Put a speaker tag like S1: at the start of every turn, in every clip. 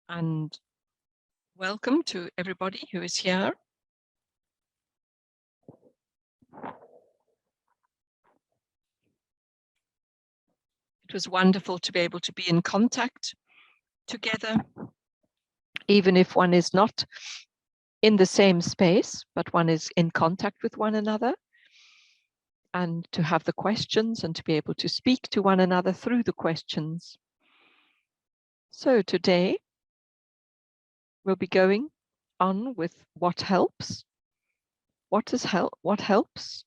S1: and welcome to everybody who is here. It was wonderful to be able to be in contact together, even if one is not in the same space, but one is in contact with one another, and to have the questions and to be able to speak to one another through the questions. So today we'll be going on with what helps. What helps?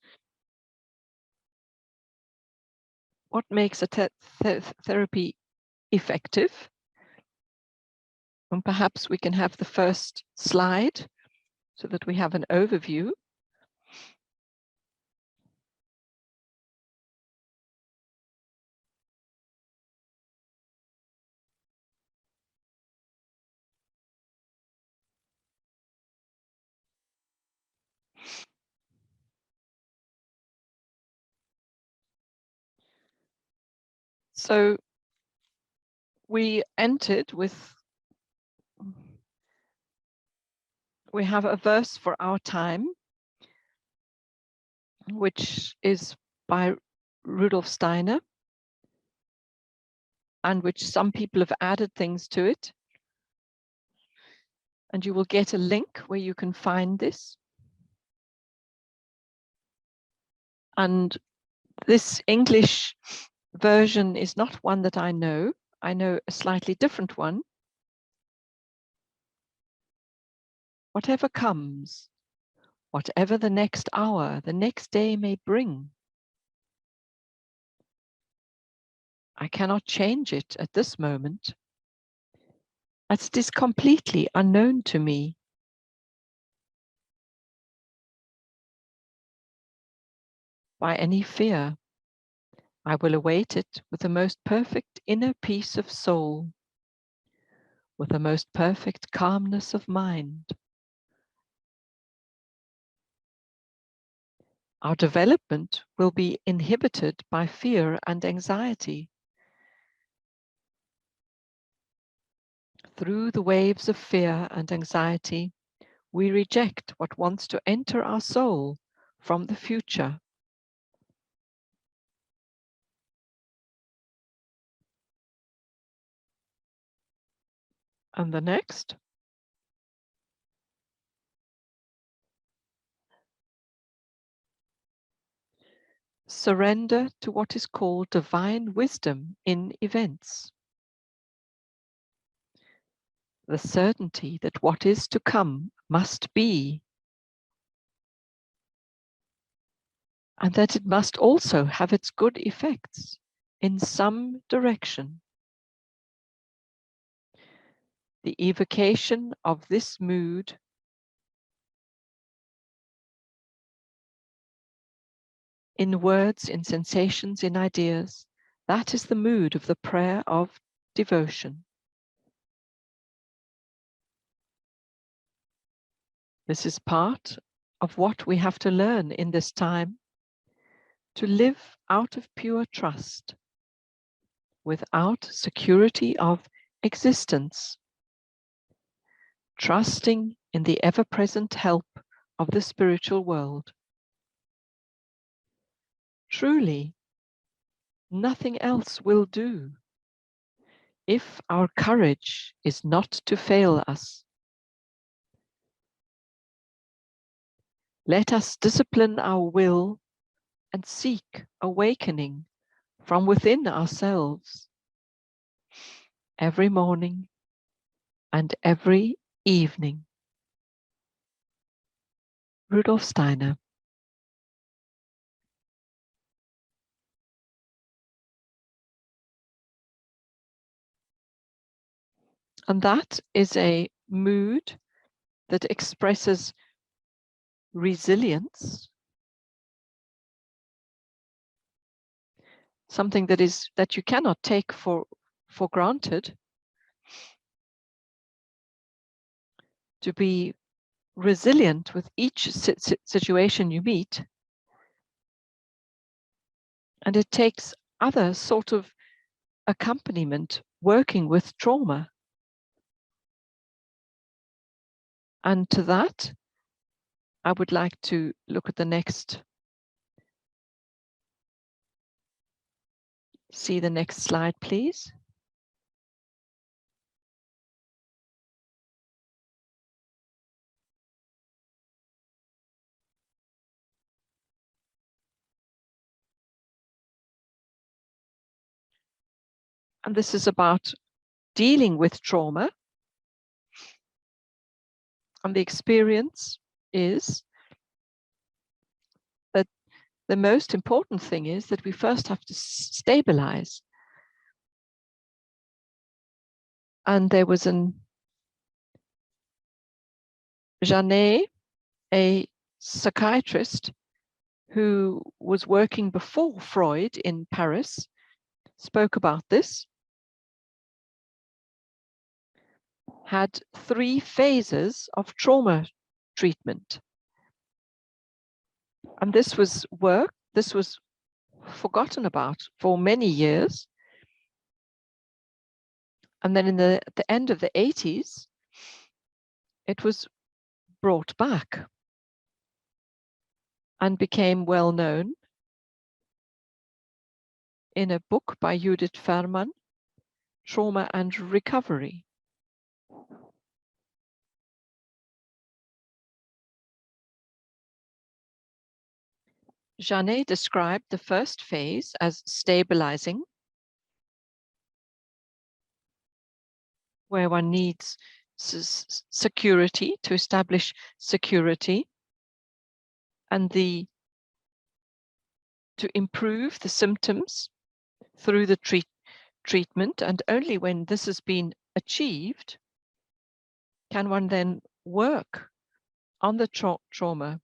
S1: What makes a therapy effective? And perhaps we can have the first slide so that we have an overview. So we entered with, we have a verse for our time, which is by Rudolf Steiner, and which some people have added things to it. And you will get a link where you can find this. And this English version is not one that I know. I know a slightly different one. Whatever comes, whatever the next hour, the next day may bring, I cannot change it at this moment, as it is completely unknown to me. By any fear, I will await it with the most perfect inner peace of soul, with the most perfect calmness of mind. Our development will be inhibited by fear and anxiety. Through the waves of fear and anxiety, we reject what wants to enter our soul from the future. And the next. Surrender to what is called divine wisdom in events. The certainty that what is to come must be, and that it must also have its good effects in some direction. The evocation of this mood in words, in sensations, in ideas, that is the mood of the prayer of devotion. This is part of what we have to learn in this time, to live out of pure trust, without security of existence, trusting in the ever-present help of the spiritual world. Truly, nothing else will do if our courage is not to fail us. Let us discipline our will and seek awakening from within ourselves every morning and every evening. Rudolf Steiner. And that is a mood that expresses resilience, something that you cannot take for granted, to be resilient with each situation you meet. And it takes other sort of accompaniment working with trauma. And to that, I would like to look at the next. See the next slide, please. And this is about dealing with trauma. And the experience is that the most important thing is that we first have to stabilize. And there was Janet, a psychiatrist who was working before Freud in Paris, spoke about this, had 3 phases of trauma treatment. And this was forgotten about for many years. And then at the end of the 80s, it was brought back and became well known in a book by Judith Ferman, Trauma and Recovery. Janet described the first phase as stabilizing, where one needs security to establish security and to improve the symptoms through the treatment. And only when this has been achieved can one then work on the trauma,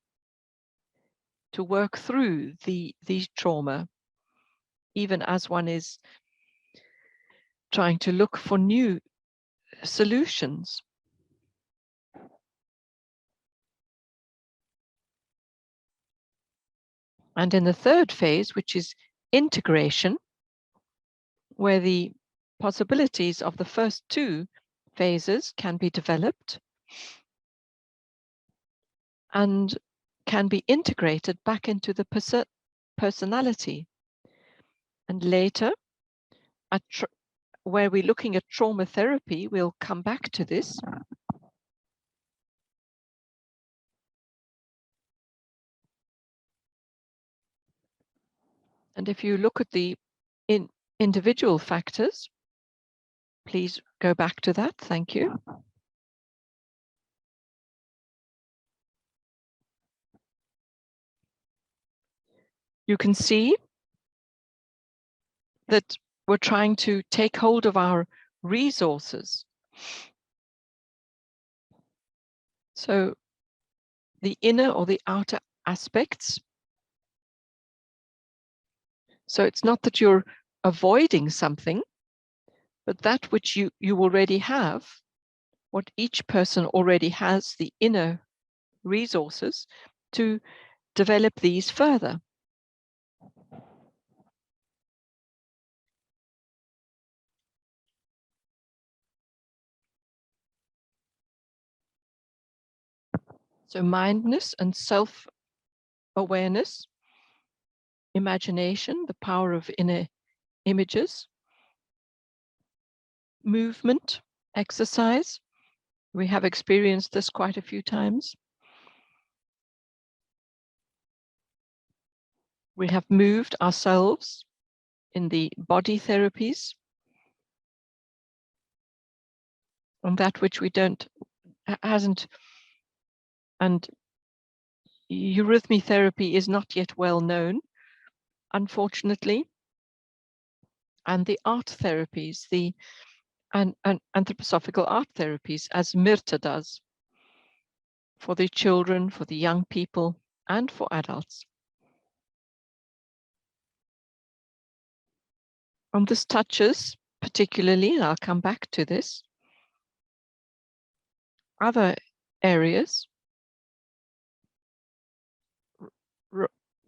S1: to work through the trauma, even as one is trying to look for new solutions. And in the third phase, which is integration, where the possibilities of the first 2 phases can be developed and can be integrated back into the personality. And later, where we're looking at trauma therapy, we'll come back to this. And if you look at the individual factors, please go back to that. Thank you. You can see that we're trying to take hold of our resources. So the inner or the outer aspects. So it's not that you're avoiding something, but that which you already have, what each person already has, the inner resources to develop these further. So mindfulness and self-awareness, imagination, the power of inner images, movement, exercise. We have experienced this quite a few times. We have moved ourselves in the body therapies, and that which we hasn't, and eurythmy therapy is not yet well known, unfortunately. And the art therapies, and anthroposophical art therapies, as Myrta does, for the children, for the young people, and for adults. And this touches particularly, and I'll come back to this, other areas.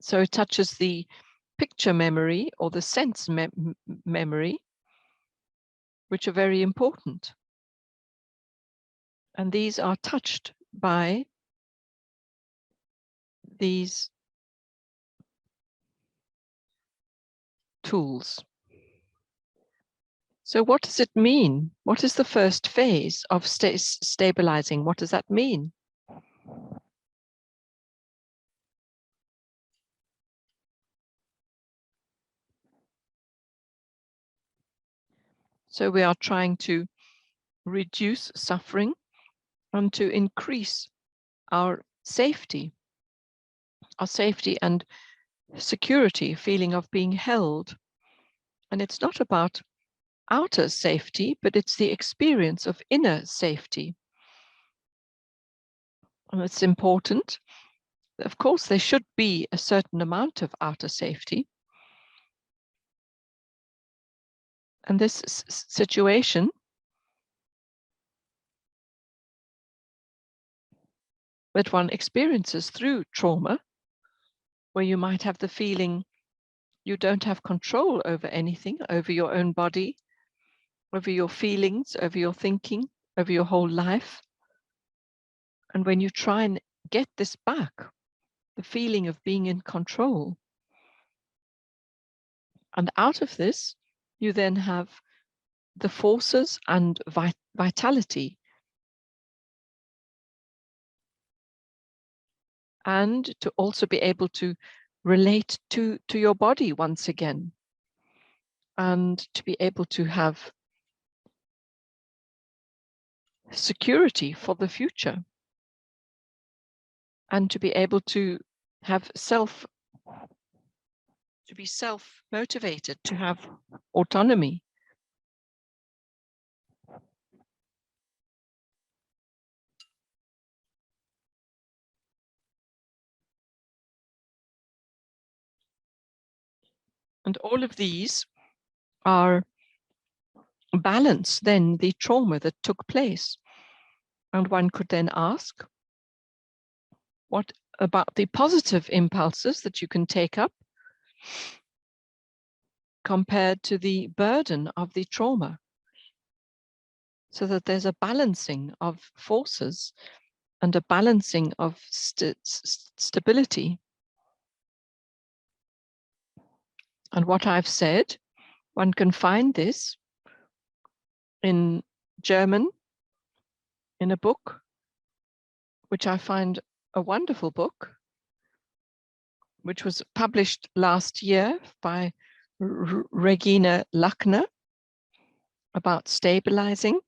S1: So it touches the picture memory or the sense memory, which are very important. And these are touched by these tools. So what does it mean? What is the first phase of stabilizing? What does that mean? So we are trying to reduce suffering and to increase our safety and security, feeling of being held. And it's not about outer safety, but it's the experience of inner safety. And it's important. Of course, there should be a certain amount of outer safety. And this situation that one experiences through trauma, where you might have the feeling you don't have control over anything, over your own body, over your feelings, over your thinking, over your whole life. And when you try and get this back, the feeling of being in control, and out of this, you then have the forces and vitality, and to also be able to relate to your body once again, and to be able to have security for the future, and to be able to have to be self-motivated, to have autonomy. And all of these are balance then the trauma that took place. And one could then ask, what about the positive impulses that you can take up compared to the burden of the trauma? So that there's a balancing of forces and a balancing of stability. And what I've said, one can find this in German in a book, which I find a wonderful book, which was published last year by Regina Lackner, about stabilizing.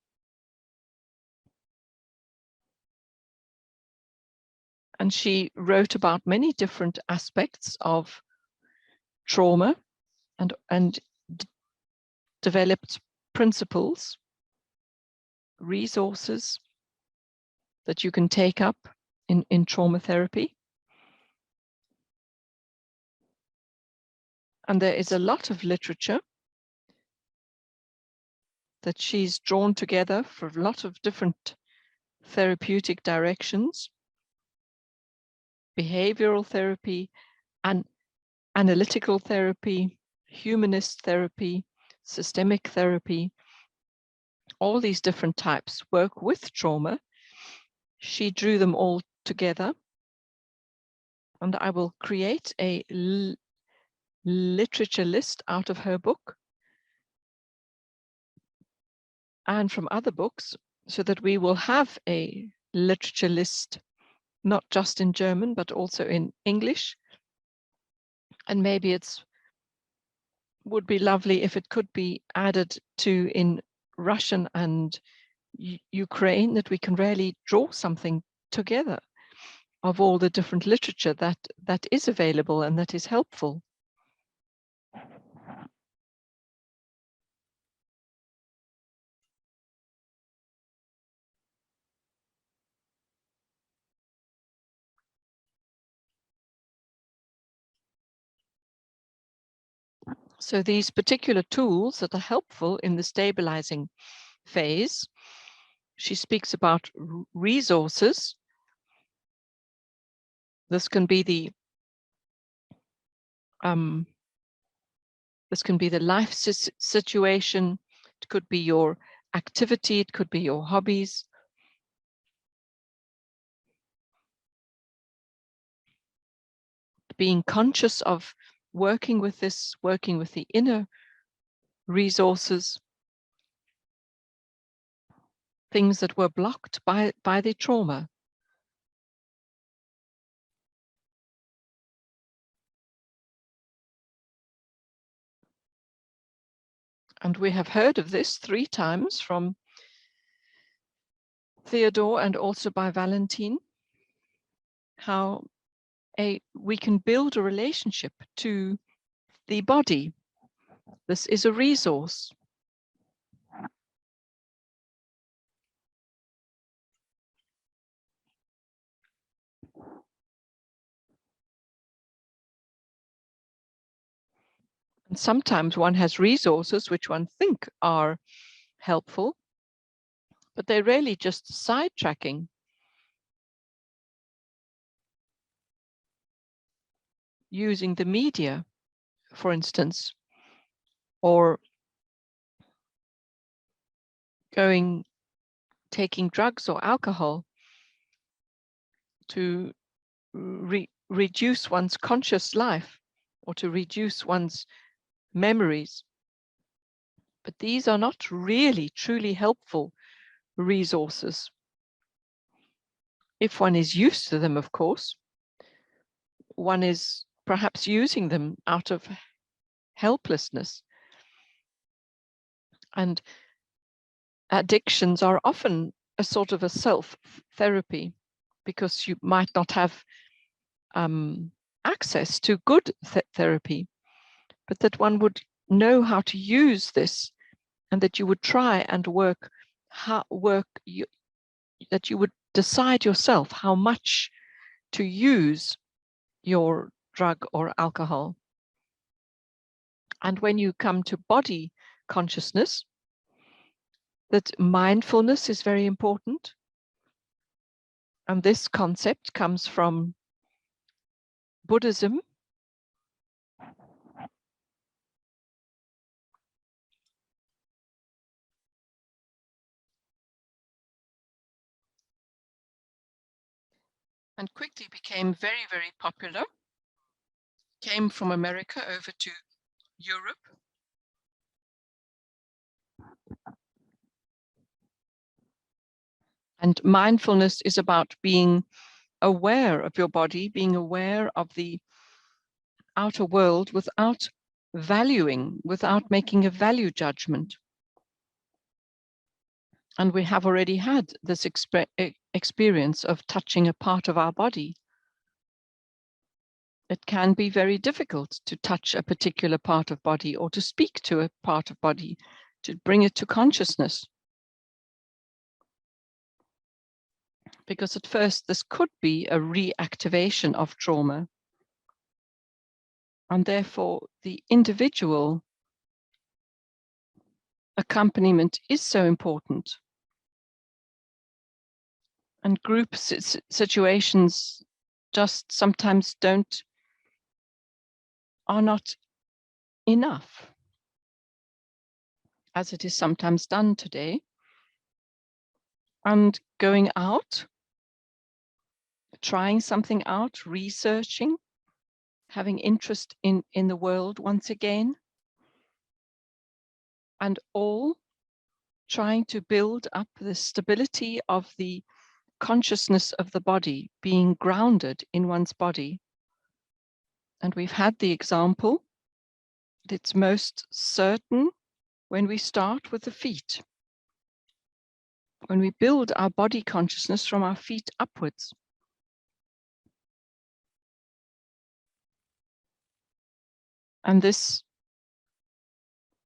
S1: And she wrote about many different aspects of trauma and developed principles, resources that you can take up in trauma therapy. And there is a lot of literature that she's drawn together for a lot of different therapeutic directions: behavioral therapy, and analytical therapy, humanist therapy, systemic therapy. All these different types work with trauma. She drew them all together, and I will create a literature list out of her book and from other books, so that we will have a literature list, not just in German, but also in English. And maybe would be lovely if it could be added to in Russian and Ukraine, that we can really draw something together of all the different literature that is available and that is helpful. So these particular tools that are helpful in the stabilizing phase, she speaks about resources. This can be the life situation. It could be your activity. It could be your hobbies. being conscious of working with this, working with the inner resources, things that were blocked by the trauma. And we have heard of this 3 times from Theodore and also by Valentine, how we can build a relationship to the body. This is a resource. And sometimes one has resources which one think are helpful, but they're really just sidetracking. Using the media, for instance, or taking drugs or alcohol to reduce one's conscious life or to reduce one's memories. But these are not really truly helpful resources. If one is used to them, of course, one is perhaps using them out of helplessness. And addictions are often a sort of a self-therapy, because you might not have access to good therapy, but that one would know how to use this, and that you would try and that you would decide yourself how much to use your drug or alcohol. And when you come to body consciousness, that mindfulness is very important. And this concept comes from Buddhism. And quickly became very, very popular. Came from America over to Europe. And mindfulness is about being aware of your body, being aware of the outer world without valuing, without making a value judgment. And we have already had this experience of touching a part of our body. It can be very difficult to touch a particular part of body or to speak to a part of body, to bring it to consciousness. Because at first this could be a reactivation of trauma. And therefore the individual accompaniment is so important. And group situations just sometimes are not enough, as it is sometimes done today. And going out, trying something out, researching, having interest in the world once again, and all trying to build up the stability of the consciousness of the body, being grounded in one's body. And we've had the example that it's most certain when we start with the feet, when we build our body consciousness from our feet upwards. And this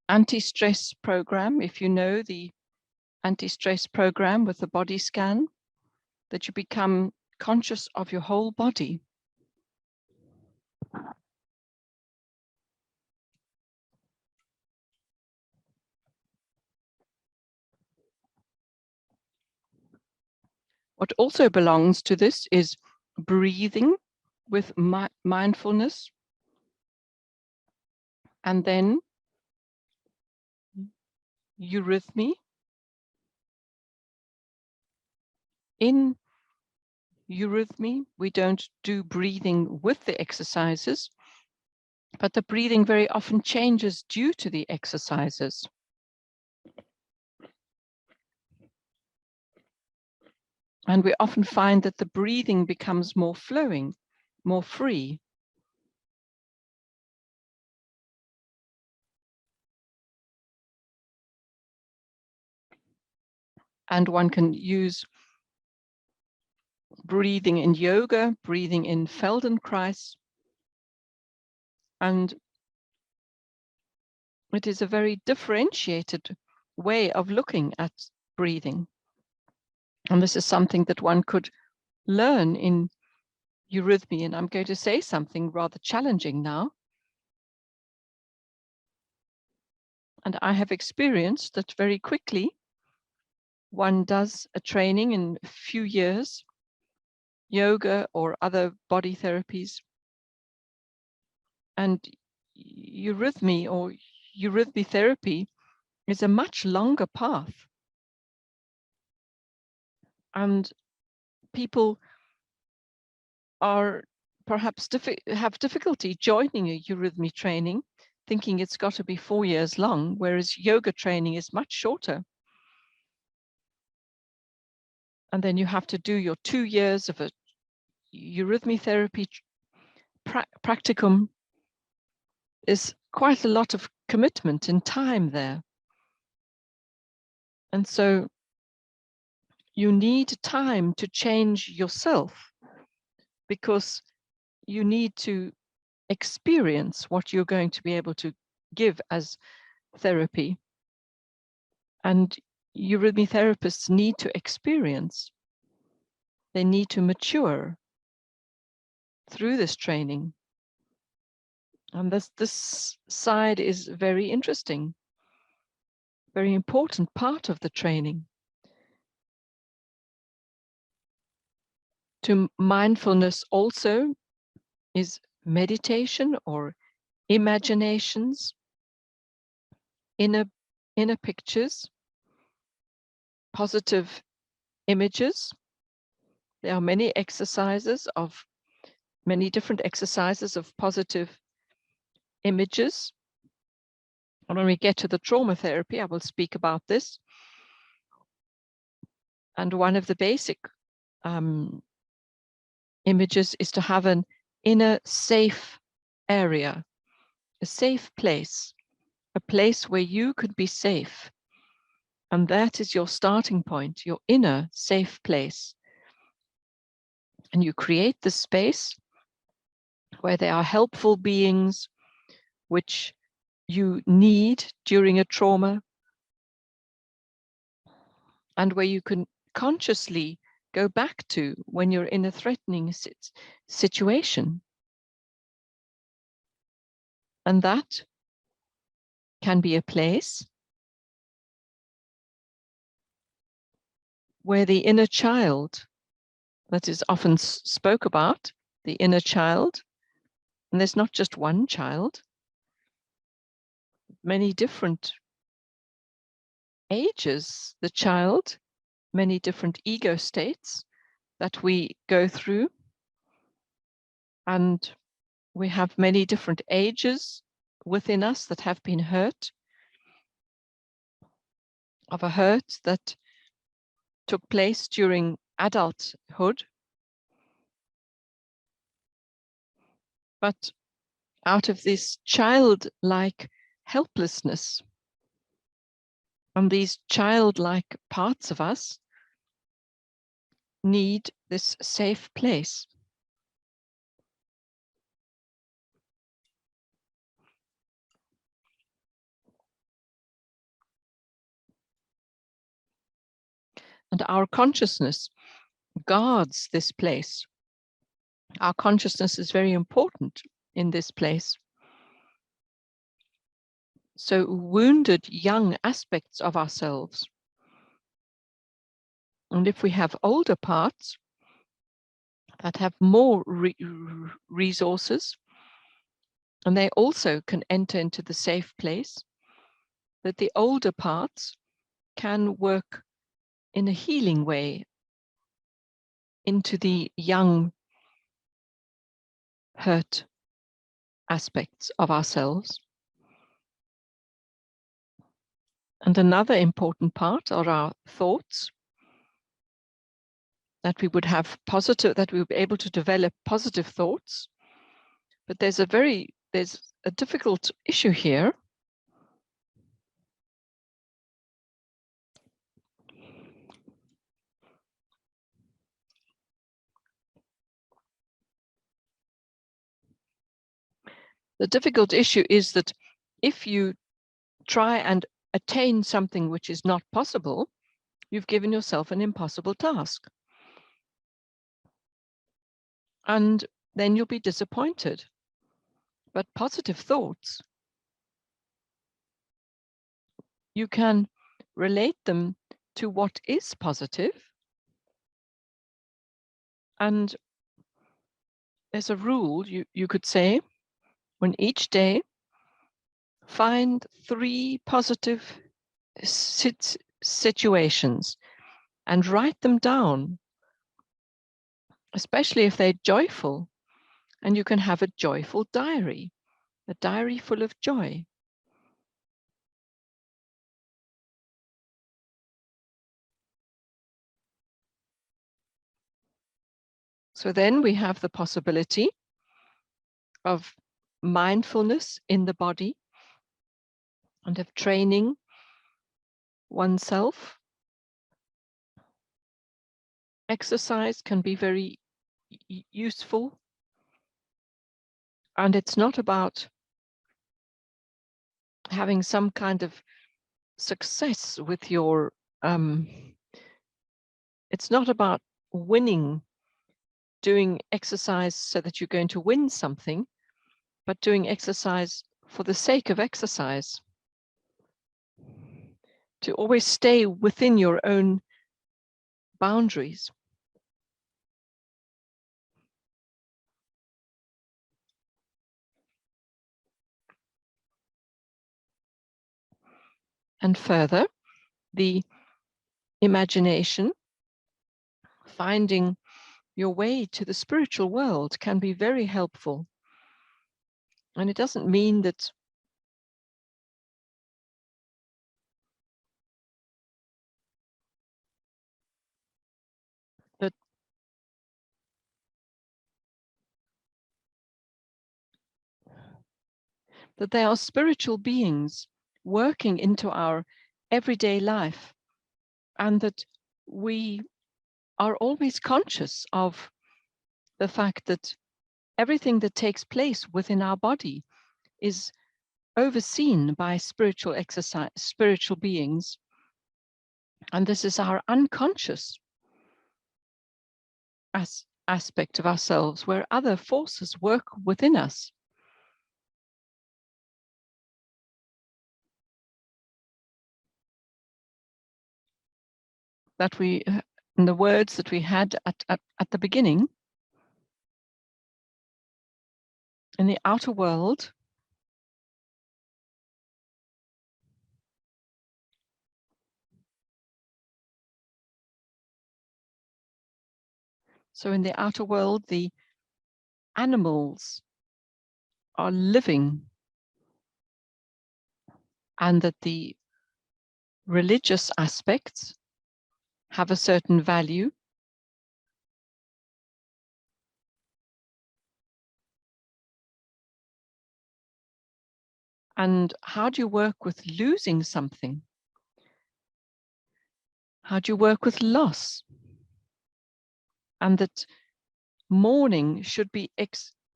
S1: anti-stress program, if you know the anti-stress program with the body scan, that you become conscious of your whole body. What also belongs to this is breathing with mindfulness, and then eurythmy, in eurythmy. We don't do breathing with the exercises, but the breathing very often changes due to the exercises. And we often find that the breathing becomes more flowing, more free. And one can use breathing in yoga, breathing in Feldenkrais. And it is a very differentiated way of looking at breathing. And this is something that one could learn in eurythmy. And I'm going to say something rather challenging now. And I have experienced that very quickly one does a training in a few years, yoga or other body therapies, and eurythmy or eurythmy therapy is a much longer path. And people are perhaps have difficulty joining a eurythmy training, thinking it's got to be 4 years long, whereas yoga training is much shorter. And then you have to do your 2 years of a eurythmy therapy practicum. Is quite a lot of commitment in time there. And so you need time to change yourself, because you need to experience what you're going to be able to give as therapy. And eurythmy therapists need to experience. They need to mature through this training. And this side is very interesting, very important part of the training. To mindfulness also is meditation or imaginations, inner pictures, positive images. There are many different exercises of positive images. And when we get to the trauma therapy, I will speak about this. And one of the basic images is to have an inner safe area, a safe place, a place where you could be safe. And that is your starting point, your inner safe place. And you create the space where there are helpful beings which you need during a trauma, and where you can consciously go back to when you're in a threatening situation. And that can be a place where the inner child that is often spoke about, the inner child, and there's not just one child, many different ages, the child, many different ego states that we go through. And we have many different ages within us that have been hurt, of a hurt that took place during adulthood. But out of this childlike helplessness and these childlike parts of us need this safe place. And our consciousness guards this place. Our consciousness is very important in this place. So wounded young aspects of ourselves. And if we have older parts that have more resources, and they also can enter into the safe place, that the older parts can work in a healing way into the young, hurt aspects of ourselves. And another important part are our thoughts, that we would have positive, that we would be able to develop positive thoughts. But there's a difficult issue here. The difficult issue is that if you try and attain something which is not possible, you've given yourself an impossible task. And then you'll be disappointed. But positive thoughts, you can relate them to what is positive. And there's a rule, you could say, when each day find 3 positive situations and write them down, especially if they're joyful. And you can have a joyful diary, a diary full of joy. So then we have the possibility of mindfulness in the body and of training oneself. Exercise can be very useful. And it's not about having some kind of success with your, it's not about winning, doing exercise so that you're going to win something, but doing exercise for the sake of exercise. To always stay within your own boundaries. And further, the imagination, finding your way to the spiritual world, can be very helpful. And it doesn't mean that they are spiritual beings working into our everyday life, and that we are always conscious of the fact that everything that takes place within our body is overseen by spiritual beings. And this is our unconscious aspect of ourselves, where other forces work within us. That we, in the words that we had at the beginning, in the outer world, so in the outer world, the animals are living, and that the religious aspects have a certain value. And how do you work with losing something? How do you work with loss? And that mourning should be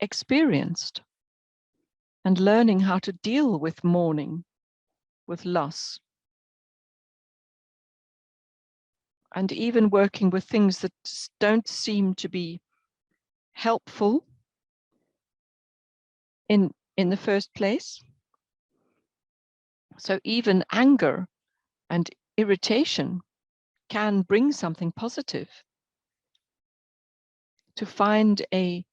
S1: experienced, and learning how to deal with mourning, with loss. And even working with things that don't seem to be helpful in the first place. So even anger and irritation can bring something positive. To find an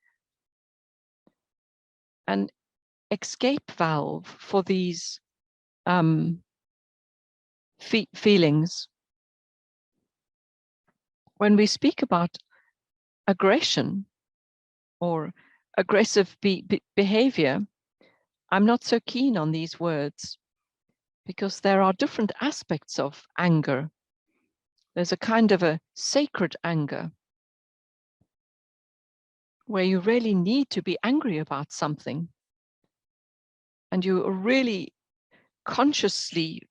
S1: escape valve for these feelings. When we speak about aggression or aggressive behavior, I'm not so keen on these words, because there are different aspects of anger. There's a kind of a sacred anger where you really need to be angry about something, and you are really consciously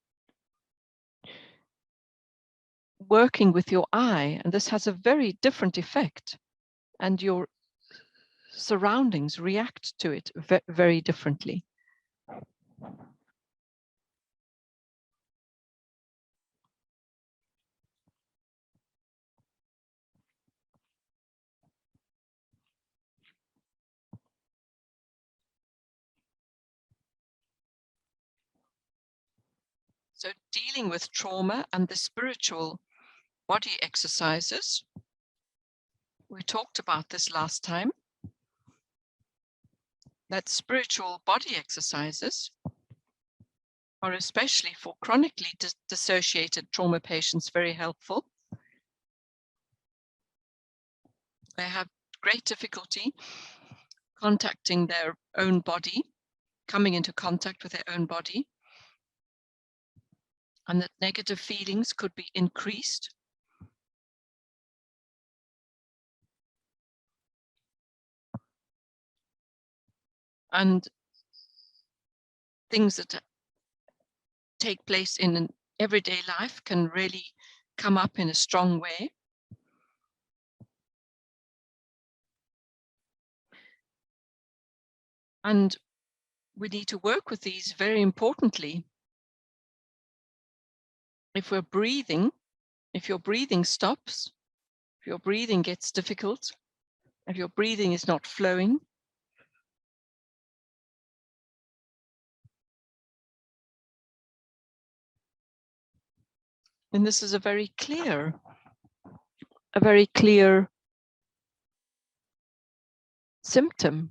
S1: working with your eye, and this has a very different effect, and your surroundings react to it very differently. So dealing with trauma and the spiritual body exercises, we talked about this last time, that spiritual body exercises are especially for chronically dissociated trauma patients very helpful. They have great difficulty contacting their own body, coming into contact with their own body, and that negative feelings could be increased. And things that take place in an everyday life can really come up in a strong way. And we need to work with these very importantly. If we're breathing, if your breathing stops, if your breathing gets difficult, if your breathing is not flowing, then this is a very clear symptom.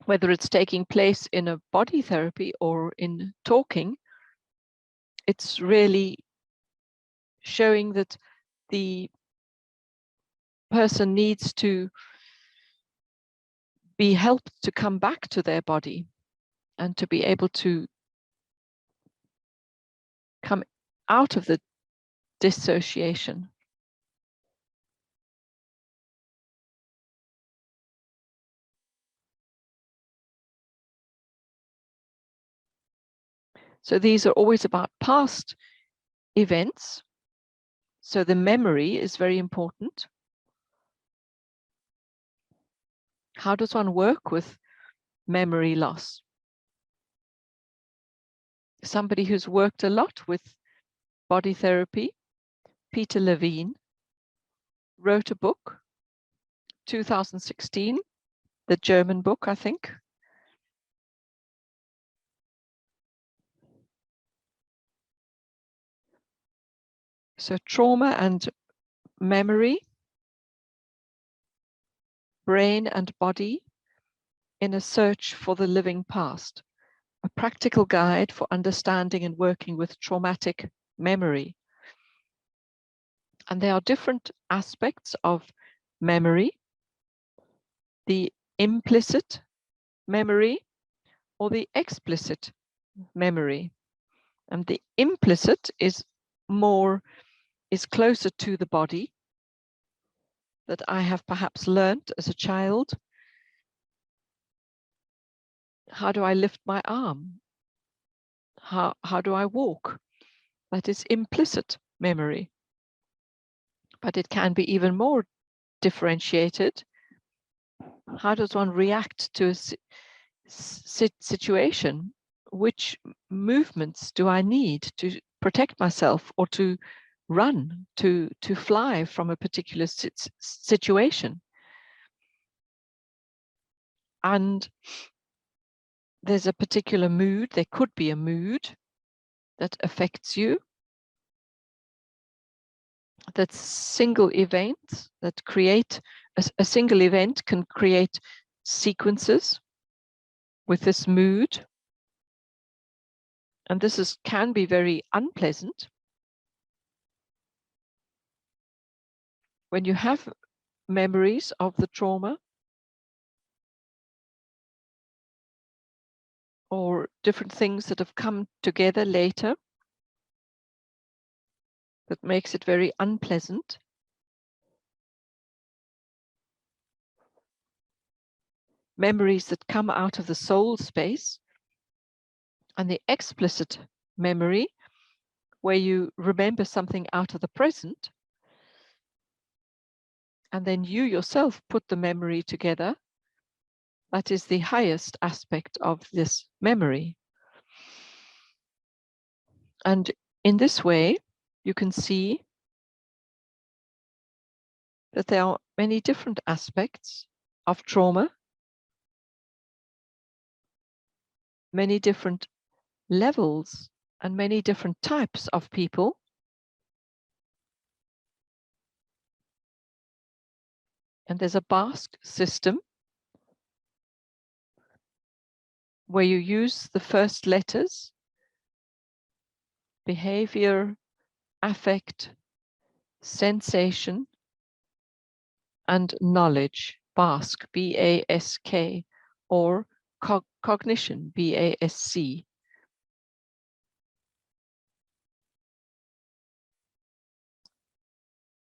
S1: Whether it's taking place in a body therapy or in talking, it's really showing that the person needs to be helped to come back to their body and to be able to come out of the dissociation. So these are always about past events. So the memory is very important. How does one work with memory loss? Somebody who's worked a lot with body therapy, Peter Levine, wrote a book, 2016, the German book, I think. So trauma and memory, brain and body in a search for the living past, a practical guide for understanding and working with traumatic memory. And there are different aspects of memory, the implicit memory or the explicit memory. And the implicit is closer to the body, that I have perhaps learned as a child. How do I lift my arm? How do I walk? That is implicit memory. But it can be even more differentiated. How does one react to a situation? Which movements do I need to protect myself or to run, to fly from a particular situation? And there's a particular mood, there could be a mood that affects you. That single events that create, a single event can create sequences with this mood. And this can be very unpleasant. when you have memories of the trauma or different things that have come together later that makes it very unpleasant, memories that come out of the soul space, and the explicit memory where you remember something out of the present, and then you yourself put the memory together. That is the highest aspect of this memory. And in this way, you can see that there are many different aspects of trauma, many different levels, and many different types of people. And there's a Basque system where you use the first letters, behavior, affect, sensation, and knowledge, Basque, B-A-S-K, or cognition, B-A-S-C.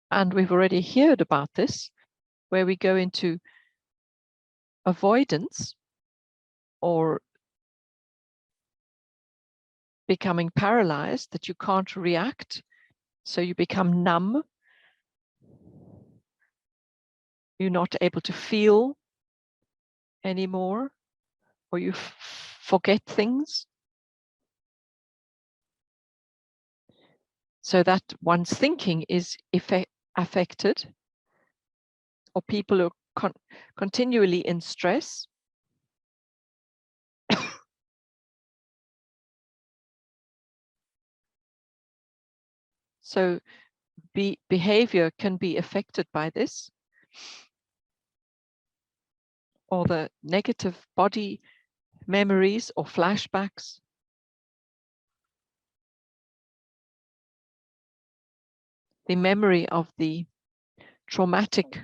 S1: And we've already heard about this, where we go into avoidance or becoming paralyzed, that you can't react, so you become numb. You're not able to feel anymore, or you forget things. So that one's thinking is affected, or people are continually in stress. So behavior can be affected by this, or the negative body memories or flashbacks. The memory of the traumatic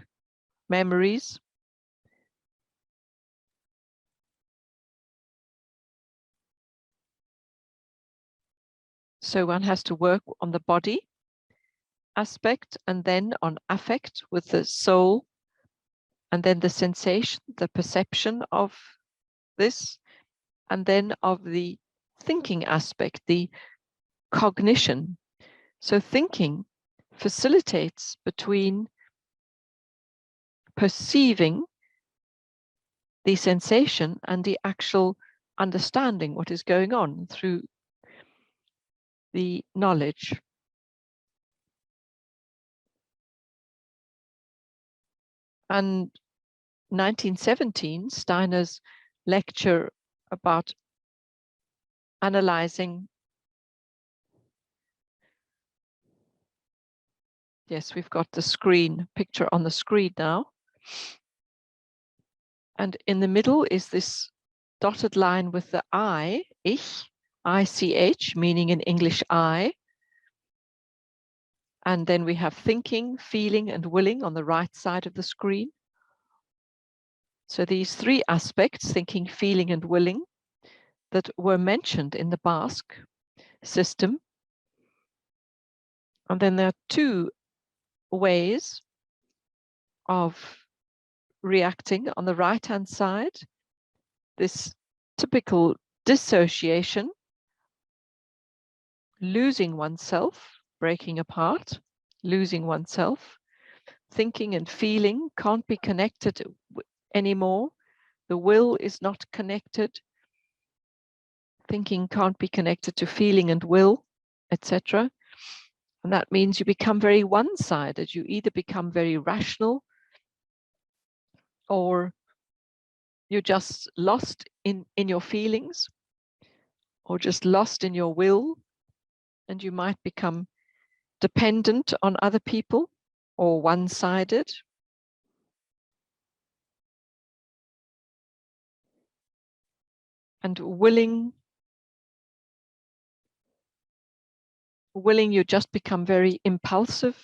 S1: memories. So one has to work on the body aspect, and then on affect with the soul, and then the sensation, the perception of this, and then of the thinking aspect, the cognition. So thinking facilitates between perceiving the sensation and the actual understanding what is going on through the knowledge. And 1917, Steiner's lecture about analyzing. Yes, we've got the picture on the screen now. And in the middle is this dotted line with the I, ich, I-C-H, meaning in English I. And then we have thinking, feeling, and willing on the right side of the screen. So these three aspects, thinking, feeling, and willing, that were mentioned in the Basque system. And then there are two ways of reacting. On the right-hand side, this typical dissociation, losing oneself, breaking apart, losing oneself. Thinking and feeling can't be connected anymore. The will is not connected. Thinking can't be connected to feeling and will, etc. And that means you become very one-sided. You either become very rational, or you're just lost in your feelings, or just lost in your will, and you might become dependent on other people or one-sided. And willing, you just become very impulsive,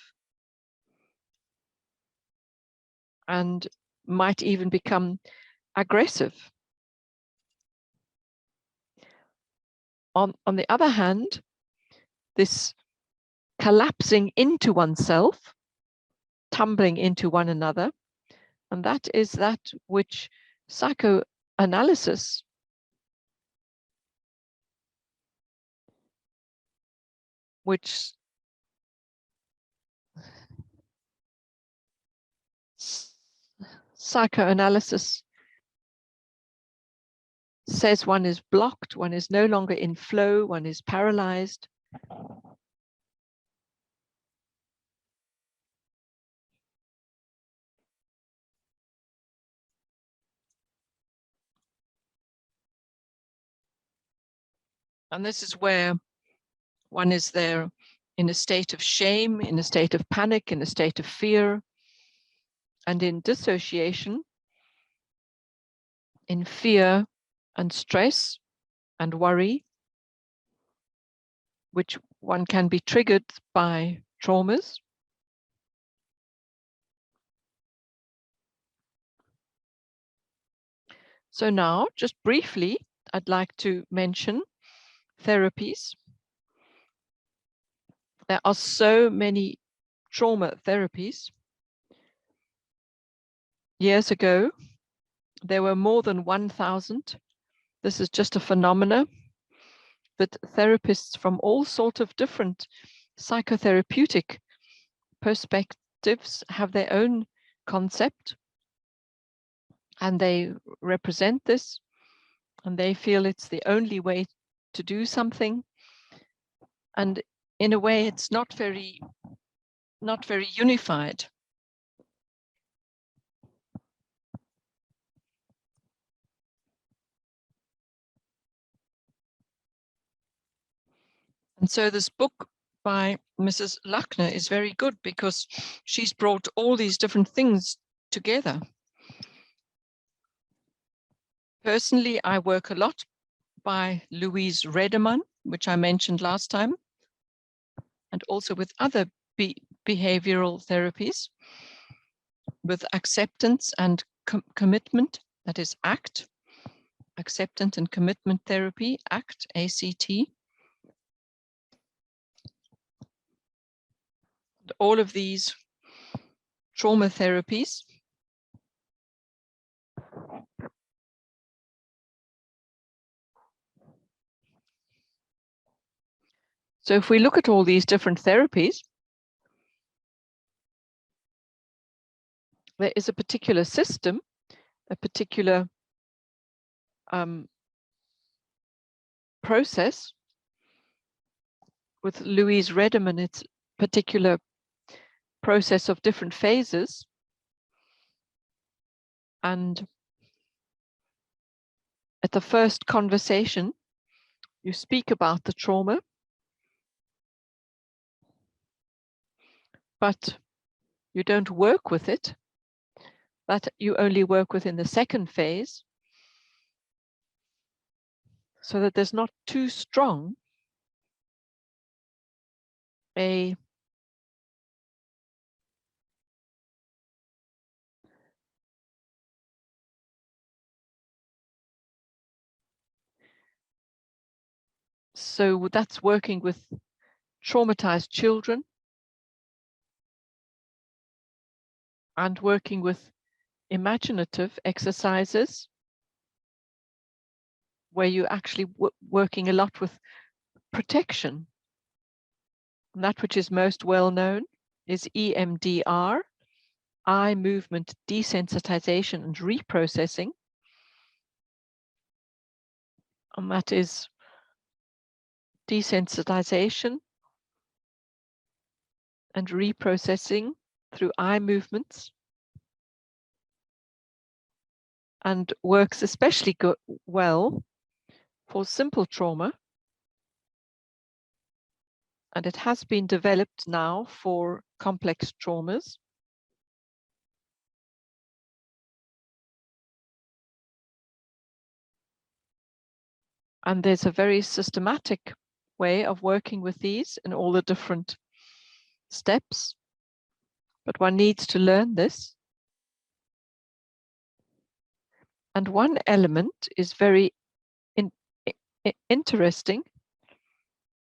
S1: and might even become aggressive. On the other hand, this collapsing into oneself, tumbling into one another, and that is that which psychoanalysis says one is blocked, one is no longer in flow, one is paralyzed. And this is where one is there in a state of shame, in a state of panic, in a state of fear, and in dissociation, in fear and stress and worry, which one can be triggered by traumas. So now, just briefly, I'd like to mention therapies. There are so many trauma therapies. Years ago, there were more than 1,000. This is just a phenomena that therapists from all sorts of different psychotherapeutic perspectives have their own concept, and they represent this, and they feel it's the only way to do something. And in a way, it's not very unified. And so this book by Mrs. Lackner is very good because she's brought all these different things together. Personally, I work a lot by Louise Redeman, which I mentioned last time, and also with other behavioral therapies, with acceptance and commitment, that is ACT, acceptance and commitment therapy, ACT, ACT. All of these trauma therapies So if we look at all these different therapies, there is a particular system, a particular process. With Louise Redeman, it's a particular process of different phases. And at the first conversation, you speak about the trauma, but you don't work with it. That you only work with in the second phase, so that there's not too strong a so that's working with traumatized children and working with imaginative exercises where you're actually working a lot with protection. And that which is most well known is EMDR, eye movement desensitization and reprocessing. And that is desensitization and reprocessing through eye movements, and works especially well for simple trauma. And it has been developed now for complex traumas. And there's a very systematic way of working with these in all the different steps. But one needs to learn this. And one element is very interesting,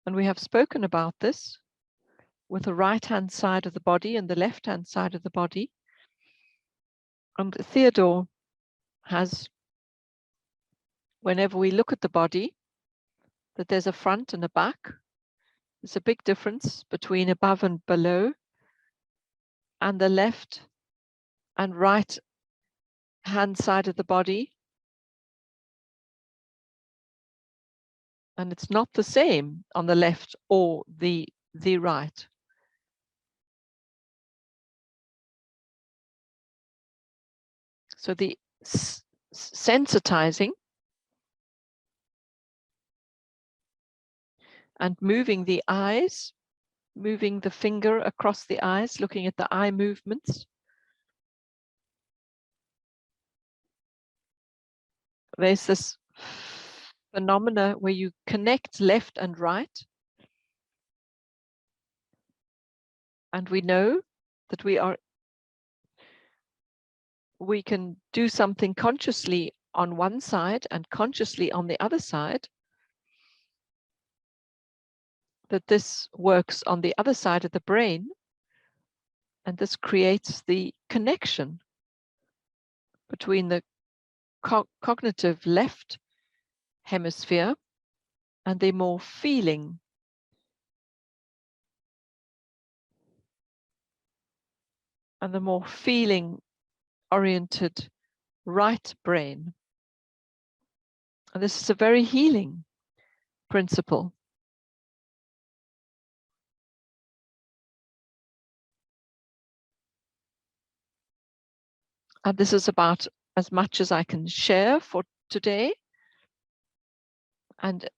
S1: and we have spoken about this with the right-hand side of the body and the left-hand side of the body. And Theodore has, whenever we look at the body, that there's a front and a back. There's a big difference between above and below, and the left and right hand side of the body. And it's not the same on the left or the right. So the sensitizing and moving the eyes, moving the finger across the eyes, looking at the eye movements. There's this phenomena where you connect left and right. And we know that we can do something consciously on one side and consciously on the other side, that this works on the other side of the brain, and this creates the connection between the cognitive left hemisphere and the more feeling oriented right brain. And this is a very healing principle. And this is about as much as I can share for today. And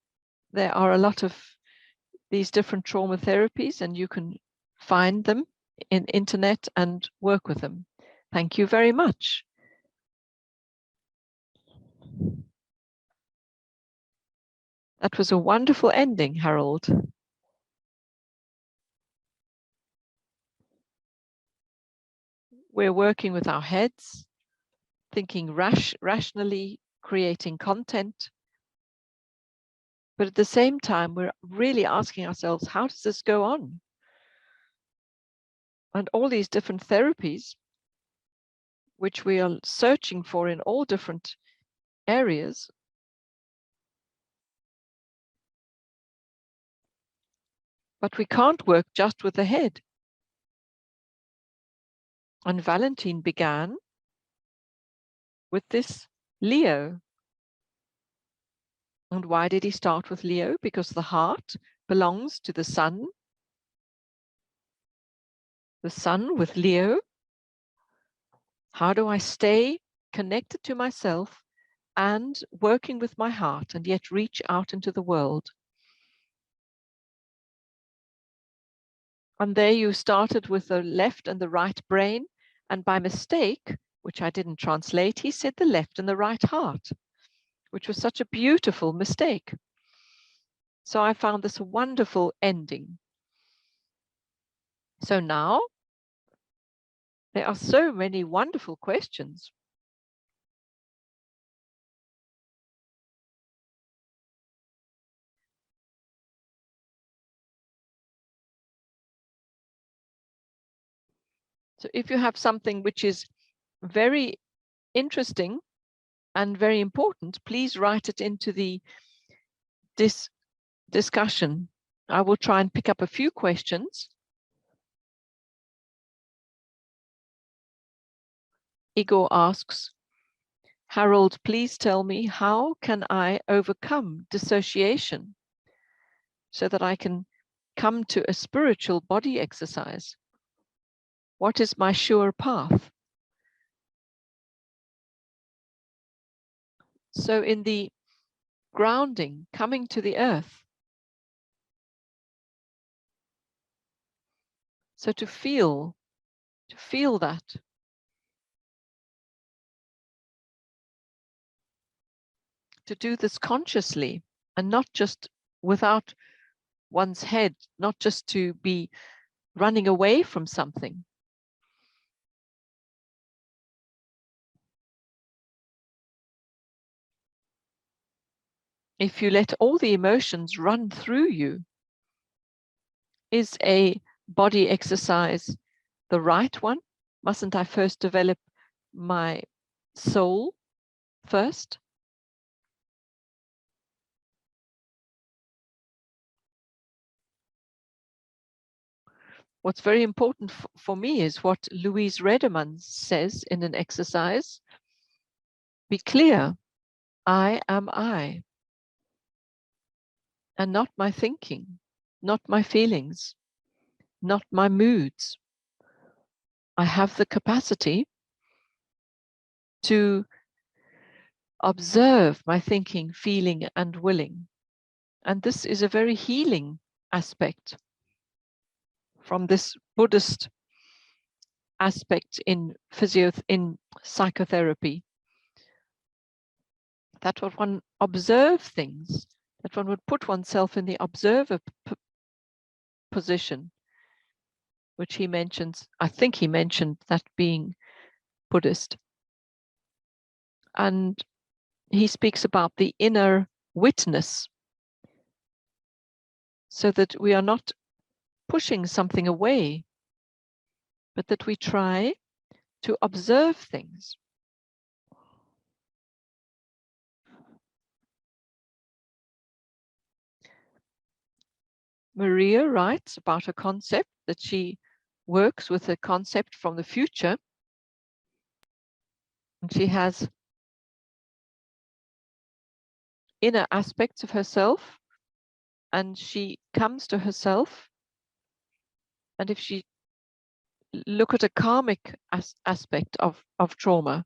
S1: there are a lot of these different trauma therapies, and you can find them in internet and work with them. Thank you very much. That was a wonderful ending, Harald. We're working with our heads, thinking rationally, creating content. But at the same time, we're really asking ourselves, how does this go on? And all these different therapies, which we are searching for in all different areas, but we can't work just with the head. And Valentin began with this Leo. And why did he start with Leo? Because the heart belongs to the sun. The sun with Leo. How do I stay connected to myself and working with my heart and yet reach out into the world? And there you started with the left and the right brain. And by mistake, which I didn't translate, he said the left and the right heart, which was such a beautiful mistake. So I found this a wonderful ending. So now there are so many wonderful questions. So if you have something which is very interesting and very important, please write it into the discussion. I will try and pick up a few questions. Igor asks, Harald, please tell me, how can I overcome dissociation so that I can come to a spiritual body exercise? What is my sure path? So in the grounding, coming to the earth, so to feel that. To do this consciously and not just without one's head, not just to be running away from something. if you let all the emotions run through you, is a body exercise the right one? Mustn't I first develop my soul first? What's very important for me is what Louise Rederman says in an exercise. Be clear, I am I, and not my thinking, not my feelings, not my moods. I have the capacity to observe my thinking, feeling, and willing. And this is a very healing aspect from this Buddhist aspect in psychotherapy, that one observe things, that one would put oneself in the observer position, which he mentions. I think he mentioned that being Buddhist. And he speaks about the inner witness, so that we are not pushing something away, but that we try to observe things. Maria writes about a concept that she works with, a concept from the future. And she has inner aspects of herself, and she comes to herself. And if she look at a karmic aspect of trauma,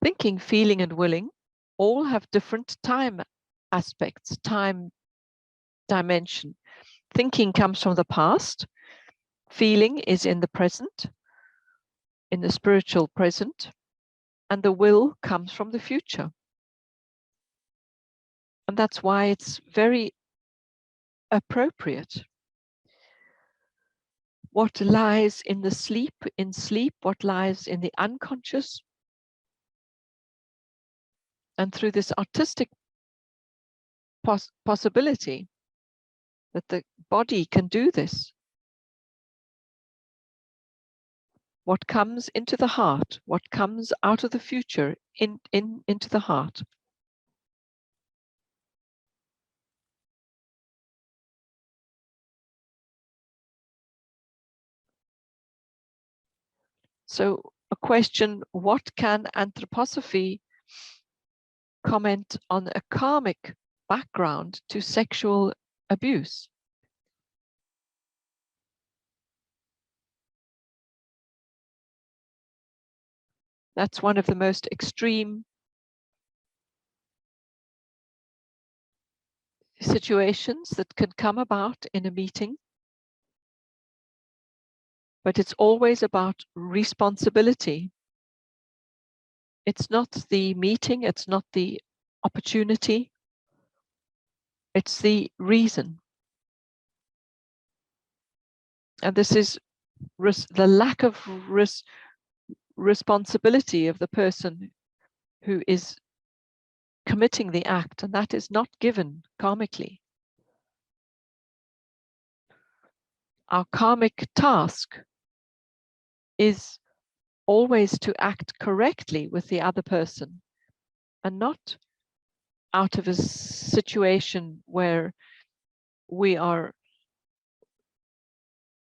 S1: thinking, feeling, and willing all have different time aspects, time dimension. Thinking comes from the past, feeling is in the present, in the spiritual present, and the will comes from the future. And that's why it's very appropriate. What lies in sleep, what lies in the unconscious. And through this artistic possibility that the body can do this, what comes into the heart, what comes out of the future into the heart. So a question, what can anthroposophy comment on a karmic background to sexual abuse? That's one of the most extreme situations that can come about in a meeting. But it's always about responsibility. It's not the meeting, it's not the opportunity, it's the reason. And this is the lack of responsibility of the person who is committing the act, and that is not given karmically. Our karmic task is always to act correctly with the other person, and not out of a situation where we are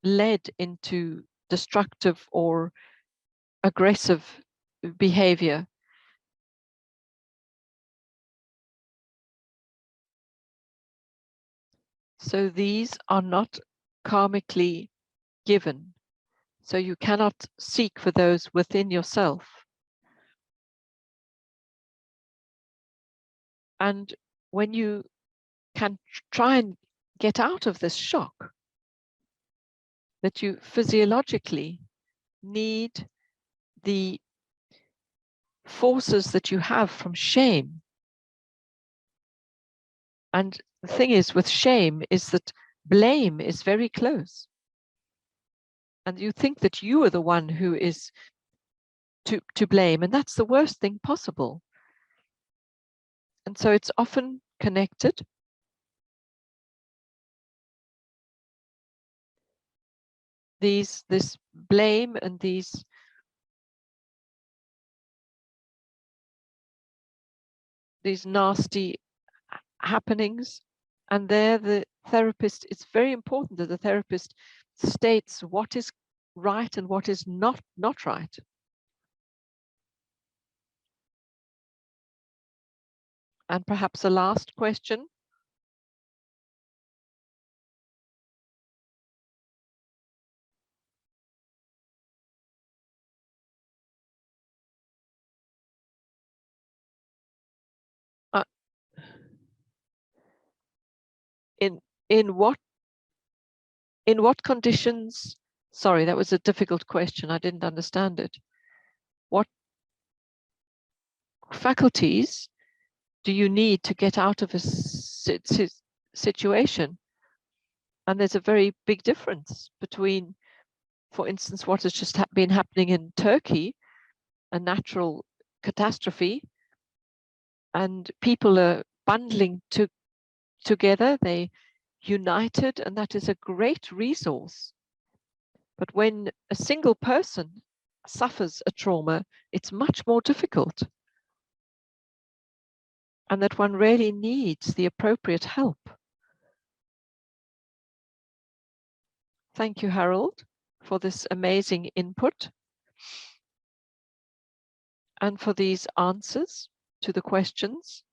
S1: led into destructive or aggressive behavior. So these are not karmically given. So you cannot seek for those within yourself. And when you can try and get out of this shock, that you physiologically need the forces that you have from shame. And the thing is with shame is that blame is very close. And you think that you are the one who is to blame, and that's the worst thing possible. And so it's often connected. This blame and these nasty happenings, and there the therapist, it's very important that the therapist states what is right and what is not right. And perhaps a last question. In what conditions? Sorry, that was a difficult question. I didn't understand it. What faculties do you need to get out of a situation? And there's a very big difference between, for instance, what has just been happening in Turkey, a natural catastrophe, and people are bundling together, they united, and that is a great resource. But when a single person suffers a trauma, it's much more difficult. And that one really needs the appropriate help. Thank you, Harald, for this amazing input and for these answers to the questions.